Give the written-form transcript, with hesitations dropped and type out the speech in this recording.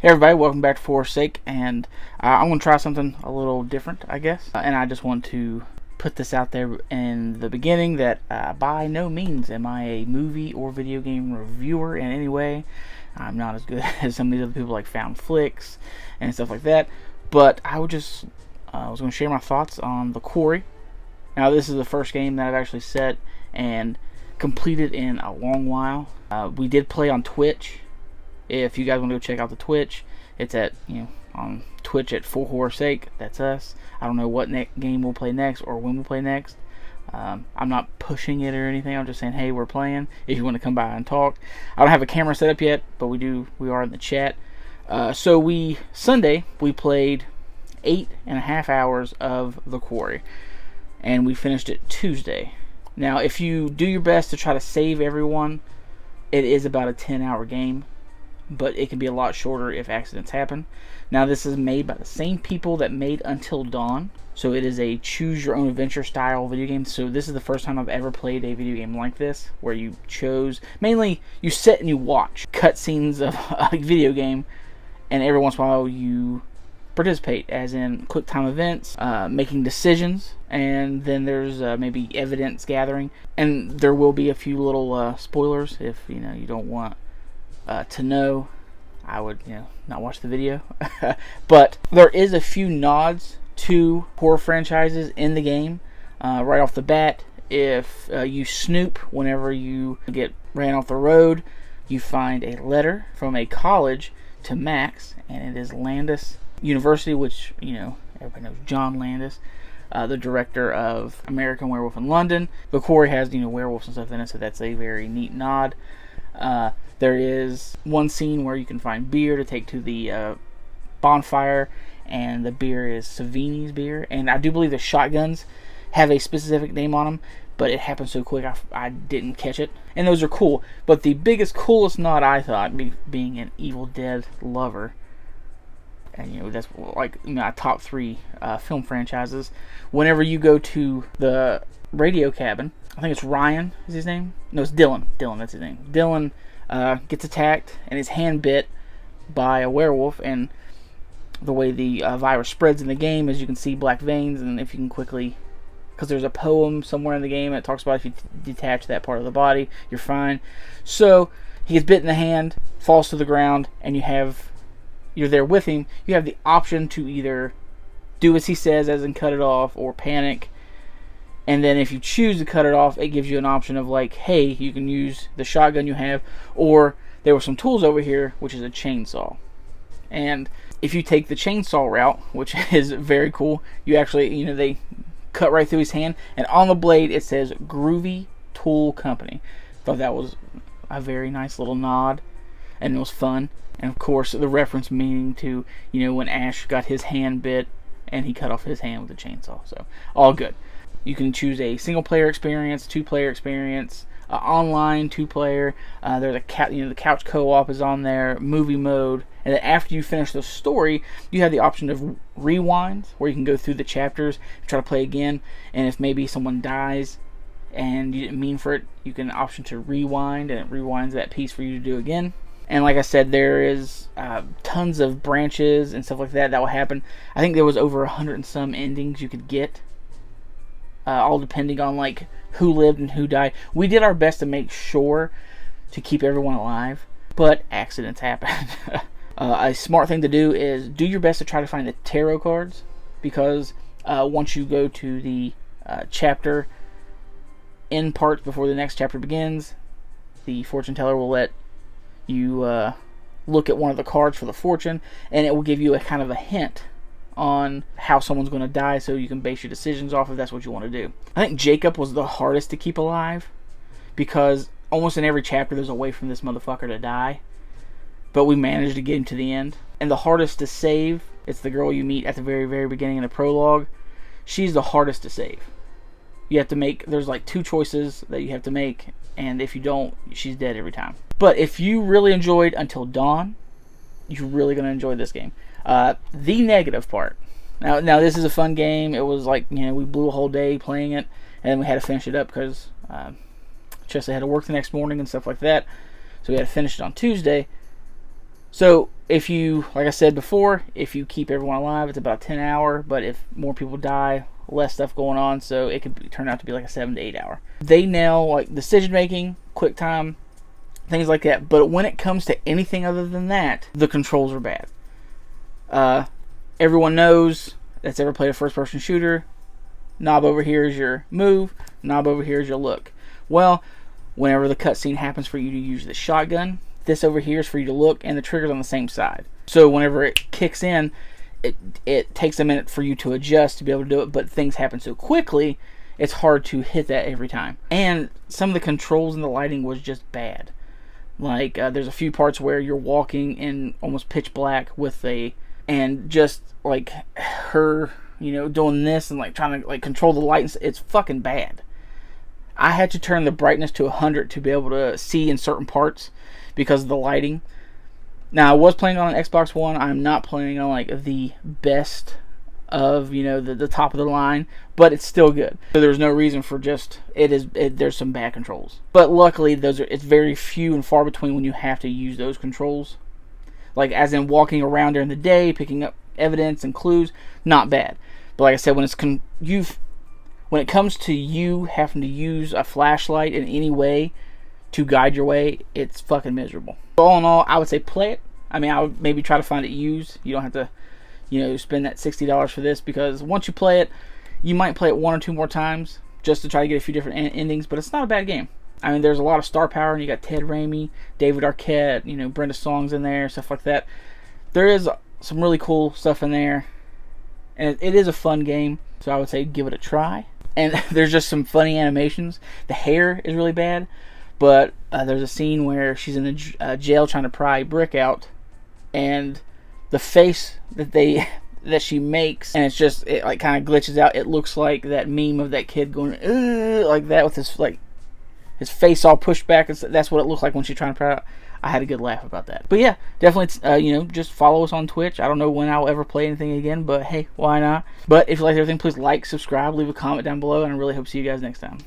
Hey everybody, welcome back to Forsake, and I'm going to try something a little different, I guess. And I just want to put this out there in the beginning that by no means am I a movie or video game reviewer in any way. I'm not as good as some of these other people like Found Flicks and stuff like that. But I was going to share my thoughts on the Quarry. Now this is the first game that I've actually set and completed in a long while. We did play on Twitch. If you guys want to go check out the Twitch, it's at, on Twitch at For Horror's Sake. That's us. I don't know what game we'll play next or when we'll play next. I'm not pushing it or anything. I'm just saying, hey, we're playing. If you want to come by and talk. I don't have a camera set up yet, but we are in the chat. Sunday, we played 8.5 hours of the Quarry. And we finished it Tuesday. Now, if you do your best to try to save everyone, it is about a 10-hour game. But it can be a lot shorter if accidents happen. Now this is made by the same people that made Until Dawn, so it is a choose your own adventure style video game. So this is the first time I've ever played a video game like this, where you mainly you sit and you watch cutscenes of a video game, and every once in a while you participate, as in quick time events, making decisions, and then there's maybe evidence gathering, and there will be a few little spoilers if you don't want to know. I would not watch the video. But there is a few nods to horror franchises in the game right off the bat. If you snoop whenever you get ran off the road, you find a letter from a college to Max, and it is Landis University, which everybody knows John Landis, the director of American Werewolf in London. The Quarry has werewolves and stuff in it, so that's a very neat nod. There is one scene where you can find beer to take to the bonfire, and the beer is Savini's beer. And I do believe the shotguns have a specific name on them, but it happened so quick I didn't catch it. And those are cool. But the coolest nod, I thought, being an Evil Dead lover, and that's like my top 3 film franchises. Whenever you go to the radio cabin, I think it's Ryan is his name. No, it's Dylan. That's his name. Dylan gets attacked and his hand bit by a werewolf, and the way the virus spreads in the game is you can see black veins, and if you can quickly, because there's a poem somewhere in the game that talks about if you detach that part of the body, you're fine. So he gets bit in the hand, falls to the ground, and you're there with him. You have the option to either do as he says, as in cut it off, or panic. And then if you choose to cut it off, it gives you an option of like, hey, you can use the shotgun you have, or there were some tools over here, which is a chainsaw. And if you take the chainsaw route, which is very cool, you actually, they cut right through his hand, and on the blade it says Groovy Tool Company. Thought that was a very nice little nod, and it was fun. And of course, the reference meaning to, when Ash got his hand bit, and he cut off his hand with a chainsaw. So, all good. You can choose a single-player experience, 2-player experience, online 2-player. There's the couch co-op is on there, movie mode, and then after you finish the story, you have the option of rewind, where you can go through the chapters, try to play again, and if maybe someone dies and you didn't mean for it, you can option to rewind, and it rewinds that piece for you to do again. And like I said, there is tons of branches and stuff like that will happen. I think there was over 100 and some endings you could get. All depending on like who lived and who died. We did our best to make sure to keep everyone alive, but accidents happen. A smart thing to do is do your best to try to find the tarot cards, because once you go to the chapter end part before the next chapter begins, the fortune teller will let you look at one of the cards for the fortune, and it will give you a kind of a hint on how someone's going to die, so you can base your decisions off if that's what you want to do. I think Jacob was the hardest to keep alive, because almost in every chapter there's a way from this motherfucker to die, but we managed to get him to the end. And the hardest to save, it's the girl you meet at the very, very beginning in the prologue. She's the hardest to save. You have to there's like 2 choices that you have to make, and if you don't, she's dead every time. But if you really enjoyed Until Dawn, you're really going to enjoy this game. The negative part. Now this is a fun game. It was like, we blew a whole day playing it, and then we had to finish it up because Chelsea had to work the next morning and stuff like that. So we had to finish it on Tuesday. So if you, like I said before, if you keep everyone alive, it's about a 10 hour. But if more people die, less stuff going on, so it could turn out to be like a 7 to 8 hour. They nail like decision making, quick time, things like that. But when it comes to anything other than that, the controls are bad. Everyone knows that's ever played a first person shooter. Knob over here is your move. Knob over here is your look. Well, whenever the cutscene happens for you to use the shotgun, this over here is for you to look, and the trigger's on the same side. So whenever it kicks in, it takes a minute for you to adjust to be able to do it, but things happen so quickly, it's hard to hit that every time. And some of the controls and the lighting was just bad. Like, there's a few parts where you're walking in almost pitch black and just like her, doing this and like trying to like control the light. It's fucking bad. I had to turn the brightness to 100 to be able to see in certain parts because of the lighting. Now, I was playing on an Xbox One. I'm not playing on like the best of, the top of the line, but it's still good. So there's no reason for there's some bad controls. But luckily, it's very few and far between when you have to use those controls. Like, as in walking around during the day, picking up evidence and clues, not bad. But like I said, when it comes to you having to use a flashlight in any way to guide your way, it's fucking miserable. All in all, I would say play it. I mean, I would maybe try to find it used. You don't have to, spend that $60 for this, because once you play it, you might play it one or two more times just to try to get a few different endings, but it's not a bad game. I mean, there's a lot of star power, and you got Ted Raimi, David Arquette, Brenda Song's in there, stuff like that. There is some really cool stuff in there, and it is a fun game, so I would say give it a try. And there's just some funny animations. The hair is really bad, but there's a scene where she's in the jail trying to pry Brick out, and the face that she makes, and it like kind of glitches out. It looks like that meme of that kid going like that with his face all pushed back. That's what it looked like when she's trying to pry out. I had a good laugh about that. But yeah, definitely, just follow us on Twitch. I don't know when I'll ever play anything again, but hey, why not? But if you like everything, please like, subscribe, leave a comment down below, and I really hope to see you guys next time.